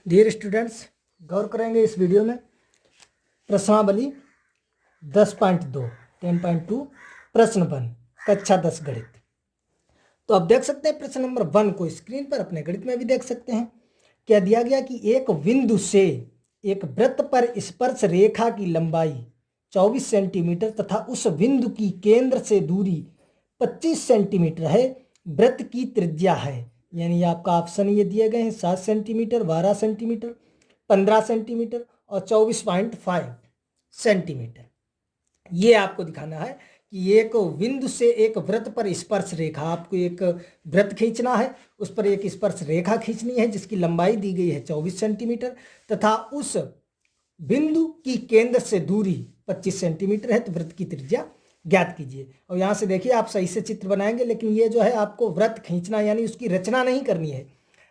Dear students, गौर करेंगे इस video में प्रश्नावली 10.2 10.2 प्रश्न 1 कक्षा 10 गणित। तो आप देख सकते हैं प्रश्न नंबर 1 को स्क्रीन पर, अपने गणित में भी देख सकते हैं। क्या दिया गया कि एक बिंदु से एक वृत्त पर स्पर्श रेखा की लंबाई 24 सेंटीमीटर तथा उस बिंदु की केंद्र से दूरी 25 सेंटीमीटर है। वृत्त की त्रिज्या है, यानी आपका ऑप्शन ये दिए गए हैं 7 सेंटीमीटर, 12 सेंटीमीटर, 15 सेंटीमीटर और 24.5 सेंटीमीटर। ये आपको दिखाना है कि एक बिंदु से एक वृत्त पर स्पर्श रेखा, आपको एक वृत्त खींचना है, उस पर एक स्पर्श रेखा खींचनी है जिसकी लंबाई दी गई है 24 सेंटीमीटर तथा उस बिंदु की केंद्र से दूरी 25 सेंटीमीटर है। तो वृत्त की त्रिज्या ज्ञात कीजिए। और यहाँ से देखिए आप सही से चित्र बनाएंगे, लेकिन ये जो है आपको वृत्त खींचना यानी उसकी रचना नहीं करनी है।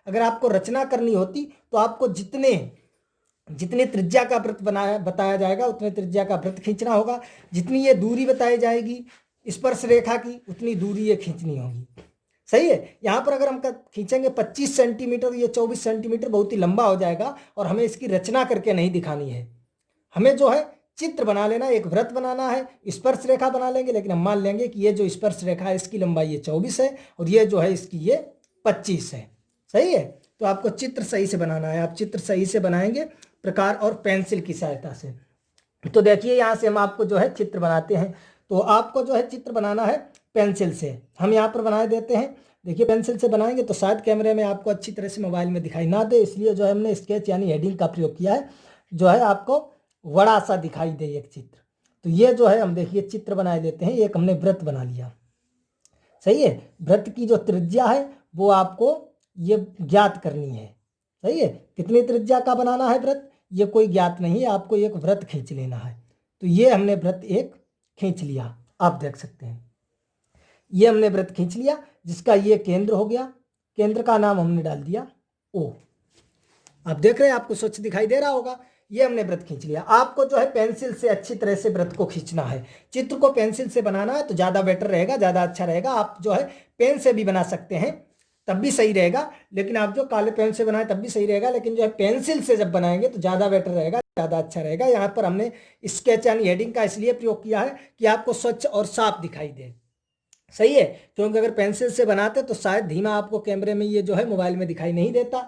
अगर आपको रचना करनी होती तो आपको जितने त्रिज्या का वृत्त बताया जाएगा उतने त्रिज्या का वृत्त खींचना होगा। जितनी ये दूरी बताई जाएगी स्पर्श रेखा की उतनी दूरी ये खींचनी होगी। सही है। यहाँ पर अगर हम खींचेंगे 25 सेंटीमीटर, ये 24 सेंटीमीटर बहुत ही लंबा हो जाएगा और हमें इसकी रचना करके नहीं दिखानी है। हमें जो है चित्र बना लेना, एक वृत्त बनाना है, स्पर्श रेखा बना लेंगे, लेकिन हम मान लेंगे कि ये जो स्पर्श रेखा है इसकी लंबाई ये 24 है और ये जो है इसकी ये 25 है। सही है। तो आपको चित्र सही से बनाना है। आप चित्र सही से बनाएंगे प्रकार और पेंसिल की सहायता से। तो देखिए यहाँ से हम आपको जो है चित्र बनाते हैं। तो आपको जो है चित्र बनाना है पेंसिल से। हम यहाँ पर बना देते हैं। देखिए पेंसिल से बनाएंगे तो शायद कैमरे में आपको अच्छी तरह से मोबाइल में दिखाई ना दे, इसलिए जो है हमने स्केच यानी हेडिंग का प्रयोग किया है, जो है आपको बड़ा सा दिखाई दे एक चित्र। तो ये जो है हम देखिए चित्र बना देते हैं। एक हमने वृत्त बना लिया। सही है। वृत्त की जो त्रिज्या है वो आपको ये ज्ञात करनी है। सही है। कितनी त्रिज्या का बनाना है वृत्त ये कोई ज्ञात नहीं है, आपको एक वृत्त खींच लेना है। तो ये हमने वृत्त एक खींच लिया, आप देख सकते हैं। ये हमने वृत्त खींच लिया जिसका ये केंद्र हो गया। केंद्र का नाम हमने डाल दिया O। आप देख रहे हैं, आपको स्वच्छ दिखाई दे रहा होगा। ये हमने वृत्त खींच लिया। आपको जो है पेंसिल से अच्छी तरह से वृत्त को खींचना है। चित्र को पेंसिल से बनाना है तो ज़्यादा बेटर रहेगा, ज़्यादा अच्छा रहेगा। आप जो है पेन से भी बना सकते हैं तब भी सही रहेगा, लेकिन आप जो काले पेन से बनाए तब भी सही रहेगा, लेकिन जो है पेंसिल से जब बनाएंगे तो ज़्यादा बेटर रहेगा, ज़्यादा अच्छा रहेगा। यहाँ पर हमने स्केच यानी हेडिंग का इसलिए प्रयोग किया है कि आपको स्वच्छ और साफ दिखाई दे। सही है। क्योंकि अगर पेंसिल से बनाते तो शायद धीमा आपको कैमरे में ये जो है मोबाइल में दिखाई नहीं देता,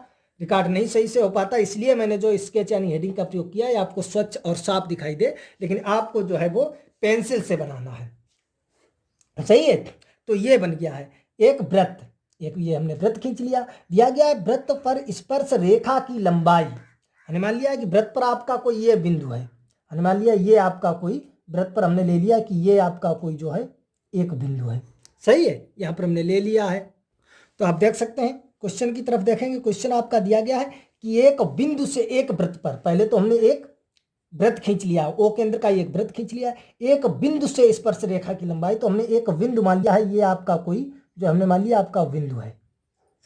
रिकॉर्ड नहीं सही से हो पाता, इसलिए मैंने जो स्केच यानी हेडिंग का प्रयोग किया है आपको स्वच्छ और साफ दिखाई दे, लेकिन आपको जो है वो पेंसिल से बनाना है। सही है। तो ये बन गया है एक वृत्त। एक ये हमने वृत्त खींच लिया। दिया गया है वृत्त पर स्पर्श रेखा की लंबाई। हमने मान लिया कि वृत्त पर आपका कोई ये बिंदु है। हमने मान लिया ये आपका कोई वृत्त पर हमने ले लिया कि ये आपका कोई जो है एक बिंदु है। सही है। यहाँ पर हमने ले लिया है। तो आप देख सकते हैं क्वेश्चन की तरफ देखेंगे। क्वेश्चन आपका दिया गया है कि एक बिंदु से एक वृत्त पर, पहले तो हमने एक वृत्त खींच लिया, ओ केंद्र का एक वृत्त खींच लिया। एक बिंदु से स्पर्श रेखा की लंबाई, तो हमने एक बिंदु मान लिया है, ये आपका कोई जो हमने मान लिया आपका बिंदु है।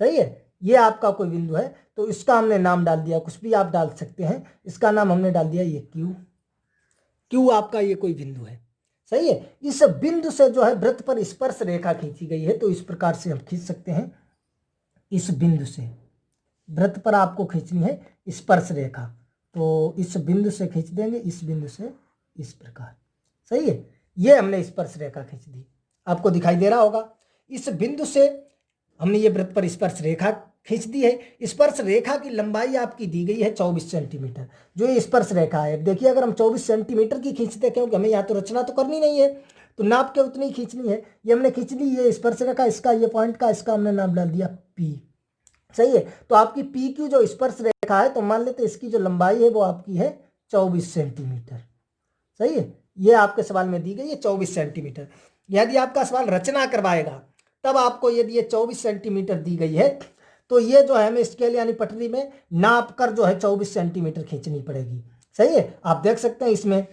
सही है। ये आपका कोई बिंदु है तो इसका हमने नाम डाल दिया, कुछ भी आप डाल सकते हैं। इसका नाम हमने डाल दिया ये क्यू आपका ये कोई बिंदु है। सही है। इस बिंदु से जो है वृत्त पर स्पर्श रेखा खींची गई है, तो इस प्रकार से हम खींच सकते हैं। इस बिंदु से वृत्त पर आपको खींचनी है स्पर्श रेखा, तो इस बिंदु से खींच देंगे, इस बिंदु से इस प्रकार। सही है। ये हमने स्पर्श रेखा खींच दी, आपको दिखाई दे रहा होगा। इस बिंदु से हमने ये वृत्त पर स्पर्श रेखा खींच दी है। स्पर्श रेखा की लंबाई आपकी दी गई है 24 सेंटीमीटर, जो ये स्पर्श रेखा है। देखिए अगर हम 24 सेंटीमीटर की खींचते, क्योंकि हमें यहाँ तो रचना तो करनी नहीं है, तो नाप के उतनी खींचनी है। ये हमने खींच ली ये स्पर्श रेखा, इसका ये पॉइंट का, इसका हमने नाम डाल दिया P। सही है। तो आपकी P की जो स्पर्श रेखा है, तो मान लेते इसकी जो लंबाई है वो आपकी है 24 सेंटीमीटर। सही है। ये आपके सवाल में दी गई है 24 सेंटीमीटर। यदि आपका सवाल रचना करवाएगा तब आपको यदि ये 24 सेंटीमीटर दी गई है तो ये जो है हमें स्केल यानी पटरी में नाप कर जो है 24 सेंटीमीटर खींचनी पड़ेगी। सही है। आप देख सकते हैं इसमें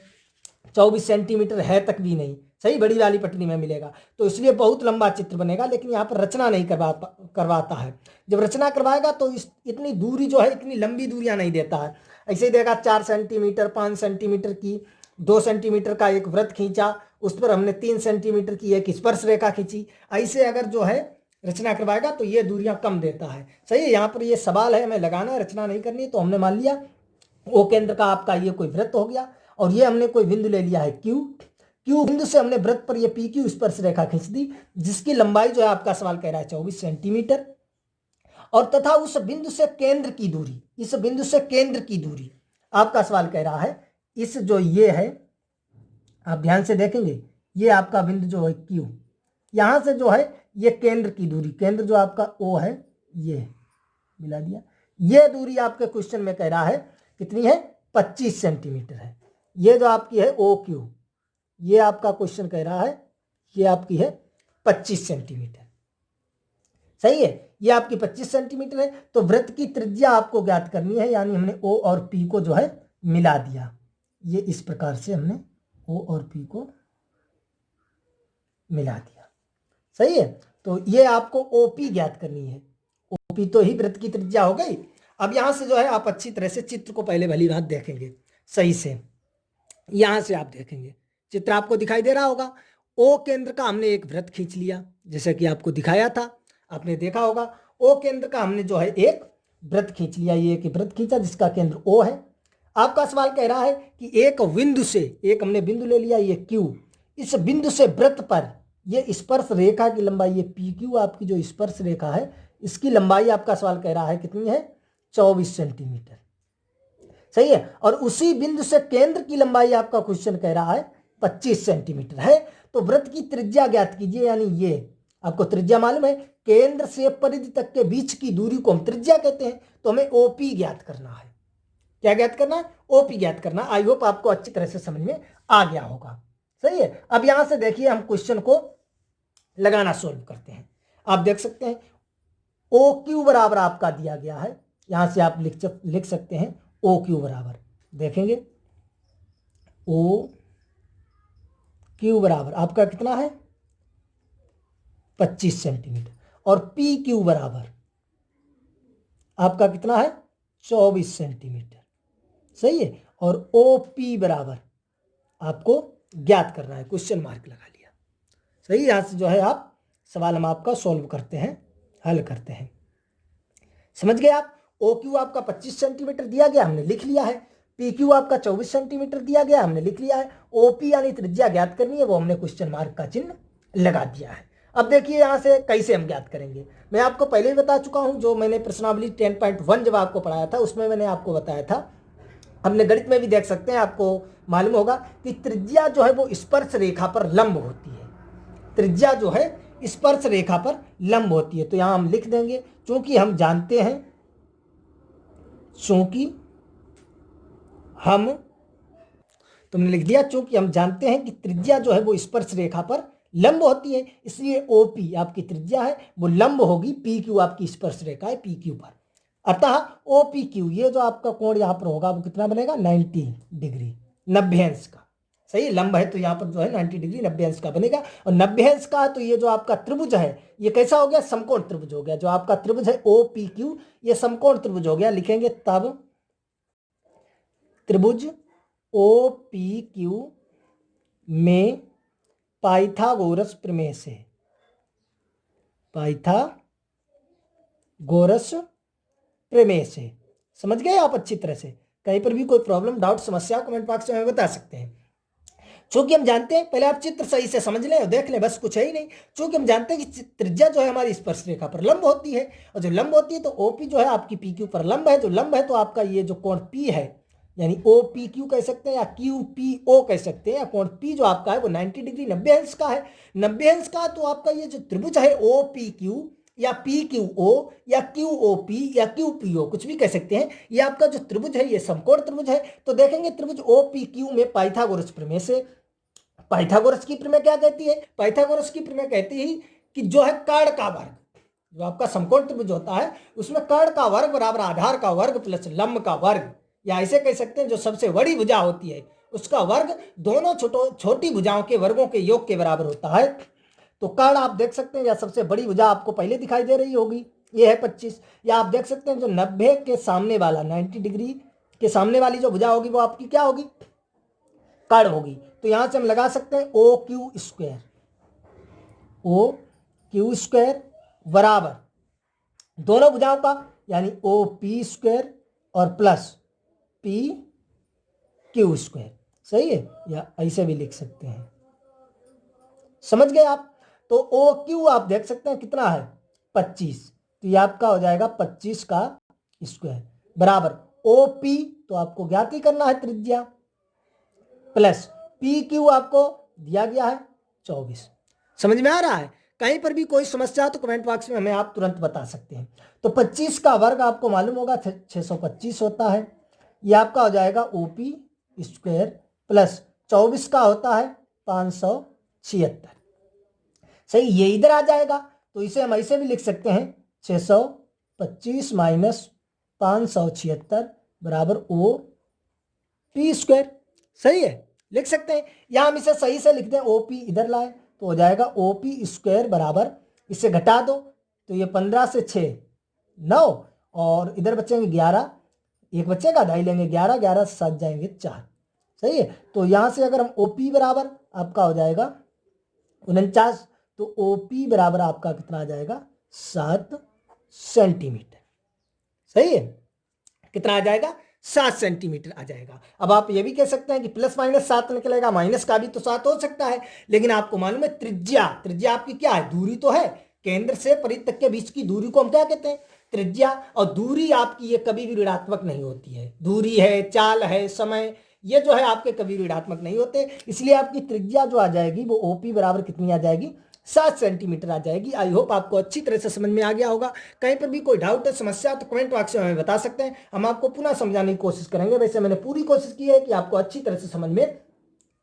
24 सेंटीमीटर है तक भी नहीं। सही, बड़ी वाली पटरी में मिलेगा, तो इसलिए बहुत लंबा चित्र बनेगा, लेकिन यहाँ पर रचना नहीं करवाता है। जब रचना करवाएगा तो इतनी दूरी जो है, इतनी लंबी दूरियां नहीं देता है। ऐसे ही देगा 4 सेंटीमीटर, 5 सेंटीमीटर की, 2 सेंटीमीटर का एक वृत्त खींचा, उस पर हमने 3 सेंटीमीटर की एक स्पर्श रेखा खींची। ऐसे अगर जो है रचना करवाएगा तो ये दूरियां कम देता है। सही है, यहाँ पर ये सवाल है, हमें लगाना है, रचना नहीं करनी है। तो हमने मान लिया ओ केंद्र का आपका ये कोई वृत्त हो गया और ये हमने कोई बिंदु ले लिया है क्यू। क्यू बिंदु से हमने वृत्त पर ये पी क्यू स्पर्श रेखा खींच दी, जिसकी लंबाई जो है आपका सवाल कह रहा है 24 सेंटीमीटर। और तथा उस बिंदु से केंद्र की दूरी, इस बिंदु से केंद्र की दूरी आपका सवाल कह रहा है, इस जो ये है, आप ध्यान से देखेंगे, ये आपका बिंदु जो है क्यू, यहां से जो है ये केंद्र की दूरी, केंद्र जो आपका ओ है, ये मिला दिया, ये दूरी आपके क्वेश्चन में कह रहा है कितनी है, 25 सेंटीमीटर है। ये जो आपकी है ओ क्यू, ये आपका क्वेश्चन कह रहा है ये आपकी है 25 सेंटीमीटर। सही है, ये आपकी 25 सेंटीमीटर है। तो वृत्त की त्रिज्या आपको ज्ञात करनी है, यानी हमने ओ और पी को जो है मिला दिया, ये इस प्रकार से हमने ओ और पी को मिला दिया। सही है, तो ये आपको ओपी ज्ञात करनी है। ओपी तो ही वृत्त की त्रिज्या हो गई। अब यहां से जो है आप अच्छी तरह से चित्र को पहले भली बात देखेंगे सही से। यहां से आप देखेंगे चित्र आपको दिखाई दे रहा होगा। ओ केंद्र का हमने एक वृत्त खींच लिया, जैसे कि आपको दिखाया था, आपने देखा होगा। ओ केंद्र का हमने जो है एक वृत्त खींच लिया, ये एक वृत्त खींचा जिसका केंद्र ओ है। आपका सवाल कह रहा है कि एक बिंदु से, एक हमने बिंदु ले लिया ये क्यू, इस बिंदु से वृत्त पर ये स्पर्श रेखा की लंबाई, ये पी क्यू आपकी जो स्पर्श रेखा है, इसकी लंबाई आपका सवाल कह रहा है कितनी है, 24 सेंटीमीटर। सही है, और उसी बिंदु से केंद्र की लंबाई आपका क्वेश्चन कह रहा है 25 सेंटीमीटर है। तो वृत्त की त्रिज्या ज्ञात कीजिए, यानी ये आपको त्रिज्या मालूम है, केंद्र से परिधि तक के बीच की दूरी को हम त्रिज्या कहते हैं। तो हमें ओपी ज्ञात करना है। क्या ज्ञात करना है, ओपी ज्ञात करना। आई होप आपको अच्छी तरह से समझ में आ गया होगा। सही है, अब यहां से देखिए हम क्वेश्चन को लगाना सोल्व करते हैं। आप देख सकते हैं ओ क्यू बराबर आपका दिया गया है, यहां से आप लिख सकते हैं ओ क्यू बराबर, देखेंगे ओ क्यू बराबर आपका कितना है 25 सेंटीमीटर, और पी क्यू बराबर आपका कितना है 24 सेंटीमीटर। सही है, और ओ पी बराबर आपको ज्ञात करना है, क्वेश्चन मार्क लगा लिया। सही, यहां से जो है आप सवाल हम आपका सॉल्व करते हैं, हल करते हैं। समझ गए आप। ओ क्यू आपका 25 सेंटीमीटर दिया गया, हमने लिख लिया है। पी क्यू आपका 24 सेंटीमीटर दिया गया, हमने लिख लिया है। ओपी यानी त्रिज्या ज्ञात करनी है, वो हमने क्वेश्चन मार्क का चिन्ह लगा दिया है। अब देखिए यहां से कैसे हम ज्ञात करेंगे। मैं आपको पहले ही बता चुका हूं, जो मैंने प्रश्नावली 10.1 जब आपको पढ़ाया था उसमें मैंने आपको बताया था, हमने गणित में भी देख सकते हैं, आपको मालूम होगा कि त्रिज्या जो है वो स्पर्श रेखा पर लंब होती है। त्रिज्या जो है स्पर्श रेखा पर लंब होती है। तो यहां हम लिख देंगे, चूंकि हम जानते हैं, चूंकि हम, तुमने लिख दिया, चूंकि हम जानते हैं कि त्रिज्या जो है वो स्पर्श रेखा पर लंब होती है, इसलिए ओपी आपकी त्रिज्या है वो लंब होगी पी क्यू आपकी स्पर्श रेखा है पी क्यू पर। अतः ओ पी क्यू, ये जो आपका कोण यहाँ पर होगा वो कितना बनेगा 90 डिग्री, 90 अंश का। सही, लंब है तो यहाँ पर जो है 90 डिग्री 90 अंश का बनेगा। और 90 अंश का तो ये जो आपका त्रिभुज है ये कैसा हो गया, समकोण त्रिभुज हो गया। जो आपका त्रिभुज है ओ पी क्यू ये समकोण त्रिभुज हो गया। लिखेंगे तब त्रिभुज ओ पी क्यू में पाइथागोरस प्रमेय से, पाइथागोरस प्रमेय से, समझ गए आप अच्छी तरह से। कहीं पर भी कोई प्रॉब्लम, डाउट, समस्या कमेंट बॉक्स में बता सकते हैं। चूंकि हम जानते हैं, पहले आप चित्र सही से समझ लें और देख लें, बस कुछ है ही नहीं। चूंकि हम जानते हैं कि त्रिज्या जो है हमारी स्पर्श रेखा पर लंब होती है, और जो लंब होती है तो ओपी जो है आपकी पी क्यू पर लंब है। जो लंब है तो आपका ये जो कोण पी है, यानी ओ पी क्यू कह सकते हैं या क्यू पी ओ कह सकते हैं, या कोण पी जो आपका है वो 90 डिग्री 90 अंश का है। 90 अंश का तो आपका ये जो त्रिभुज है ओ पी क्यू या पी क्यू ओ या क्यू ओ पी या क्यू पी ओ, कुछ भी कह सकते हैं, ये आपका जो त्रिभुज है ये समकोण त्रिभुज है। तो देखेंगे त्रिभुज ओ पी क्यू में पाइथागोरस प्रमेय से, पाइथागोरस की प्रमेय क्या कहती है, पाइथागोरस की प्रमेय कहती है कि जो है कर्ण का वर्ग, जो आपका समकोण त्रिभुज होता है उसमें कर्ण का वर्ग बराबर आधार का वर्ग प्लस लंब का वर्ग, या ऐसे कह सकते हैं जो सबसे बड़ी भुजा होती है उसका वर्ग दोनों छोटी भुजाओं के वर्गों के योग के बराबर होता है। तो कर्ण आप देख सकते हैं, या सबसे बड़ी भुजा आपको पहले दिखाई दे रही होगी, ये है 25। या आप देख सकते हैं जो 90 के सामने वाला, 90 डिग्री के सामने वाली जो भुजा होगी वो आपकी क्या होगी, कर्ण होगी। तो यहां से हम लगा सकते हैं O Q square, O Q square बराबर दोनों भुजाओं का यानी ओ पी स्क्वायर और प्लस पी क्यू स्क्वायर। सही है, या ऐसे भी लिख सकते हैं। समझ गए आप? तो ओ क्यू आप देख सकते हैं कितना है 25, तो ये आपका हो जाएगा 25 का स्क्वायर बराबर ओ पी, तो आपको ज्ञात ही करना है त्रिज्या, प्लस पी क्यू आपको दिया गया है 24। समझ में आ रहा है? कहीं पर भी कोई समस्या हो तो कमेंट बॉक्स में हमें आप तुरंत बता सकते हैं। तो 25 का वर्ग आपको मालूम होगा 625 होता है, ये आपका हो जाएगा ओपी स्क्वायर प्लस 24 का होता है 576। सही, ये इधर आ जाएगा, तो इसे हम ऐसे भी लिख सकते हैं 625 माइनस 576 बराबर ओ पी स्क्वायर। सही है, लिख सकते हैं। या हम इसे सही से लिख दें, ओ पी इधर लाए तो हो जाएगा ओ पी स्क्वायर बराबर, इसे घटा दो तो ये 15 से 6 9 और इधर बचेंगे 11, एक बच्चेगा ढाई लेंगे 11, 11 से 7 जाएंगे 4। सही है, तो यहाँ से अगर हम ओ पी बराबर आपका हो जाएगा 49, तो ओ पी बराबर आपका कितना आ जाएगा 7 सेंटीमीटर। सही है, कितना आ जाएगा 7 सेंटीमीटर आ जाएगा। अब आप ये भी कह सकते हैं कि प्लस माइनस 7 निकलेगा, माइनस का भी तो 7 हो सकता है, लेकिन आपको मालूम है त्रिज्या, त्रिज्या आपकी क्या है, दूरी तो है, केंद्र से परिध तक के बीच की दूरी को हम क्या कहते हैं, त्रिज्या। और दूरी आपकी ये कभी भी ऋणात्मक नहीं होती है, दूरी है, चाल है, समय, ये जो है आपके कभी ऋणात्मक नहीं होते, इसलिए आपकी त्रिज्या जो आ जाएगी वो ओपी बराबर कितनी आ जाएगी 7 सेंटीमीटर आ जाएगी। आई होप आपको अच्छी तरह से समझ में आ गया होगा। कहीं पर भी कोई डाउट है, समस्या तो कमेंट बॉक्स में हमें बता सकते हैं, हम आपको पुनः समझाने की कोशिश करेंगे। वैसे मैंने पूरी कोशिश की है कि आपको अच्छी तरह से समझ में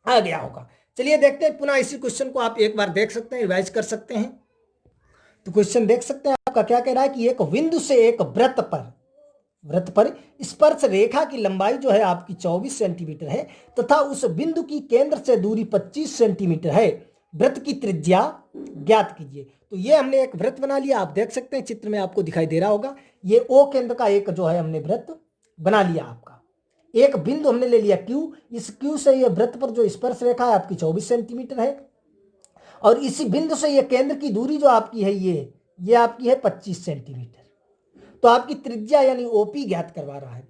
आ गया होगा। चलिए देखते हैं, पुनः इसी क्वेश्चन को आप एक बार देख सकते हैं, रिवाइज कर सकते हैं। तो क्वेश्चन देख सकते हैं आपका क्या कह रहा है कि एक बिंदु से एक वृत्त पर स्पर्श रेखा की लंबाई जो है आपकी 24 सेंटीमीटर है तथा उस बिंदु की केंद्र से दूरी 25 सेंटीमीटर है, वृत्त की त्रिज्या ज्ञात कीजिए। तो ये हमने एक वृत्त बना लिया, आप देख सकते हैं चित्र में आपको दिखाई दे रहा होगा, ये ओ केंद्र का एक जो है हमने वृत्त बना लिया। आपका एक बिंदु हमने ले लिया क्यू, इस क्यू से ये वृत्त पर जो स्पर्श रेखा है आपकी 24 सेंटीमीटर है, और इसी बिंदु से ये केंद्र की दूरी जो आपकी है ये आपकी है 25 सेंटीमीटर। तो आपकी त्रिज्या यानी ओपी ज्ञात करवा रहा है।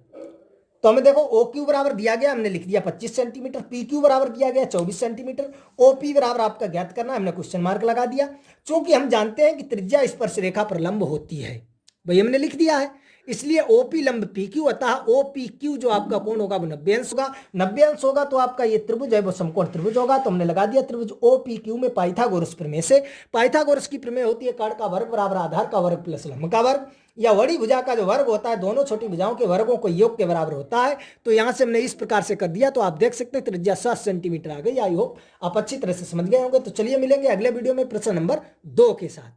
तो हमें देखो ओ क्यू बराबर दिया गया, हमने लिख दिया 25 सेंटीमीटर, पी क्यू बराबर दिया गया 24 सेंटीमीटर, ओ पी बराबर आपका ज्ञात करना, हमने क्वेश्चन मार्क लगा दिया। चूंकि हम जानते हैं कि त्रिज्या स्पर्श रेखा पर लंब होती है, भाई हमने लिख दिया है, इसलिए ओ पी लंब पी क्यू, अतः ओ पी क्यू जो आपका कोण होगा वो 90 अंश होगा। 90 अंश होगा तो आपका ये त्रिभुज है वो समकोण त्रिभुज होगा। तो हमने लगा दिया त्रिभुज ओ पी क्यू में पाइथागोरस प्रमेय से, पाइथागोरस की प्रमेय होती है कर्ण का वर्ग बराबर आधार का वर्ग प्लस लंब का वर्ग, या वड़ी भुजा का जो वर्ग होता है दोनों छोटी भुजाओं के वर्गों को योग के बराबर होता है। तो यहां से हमने इस प्रकार से कर दिया, तो आप देख सकते हैं त्रिज्या 7 सेंटीमीटर आ गई। आई होप आप अच्छी तरह से समझ गए होंगे। तो चलिए मिलेंगे अगले वीडियो में प्रश्न नंबर 2 के साथ।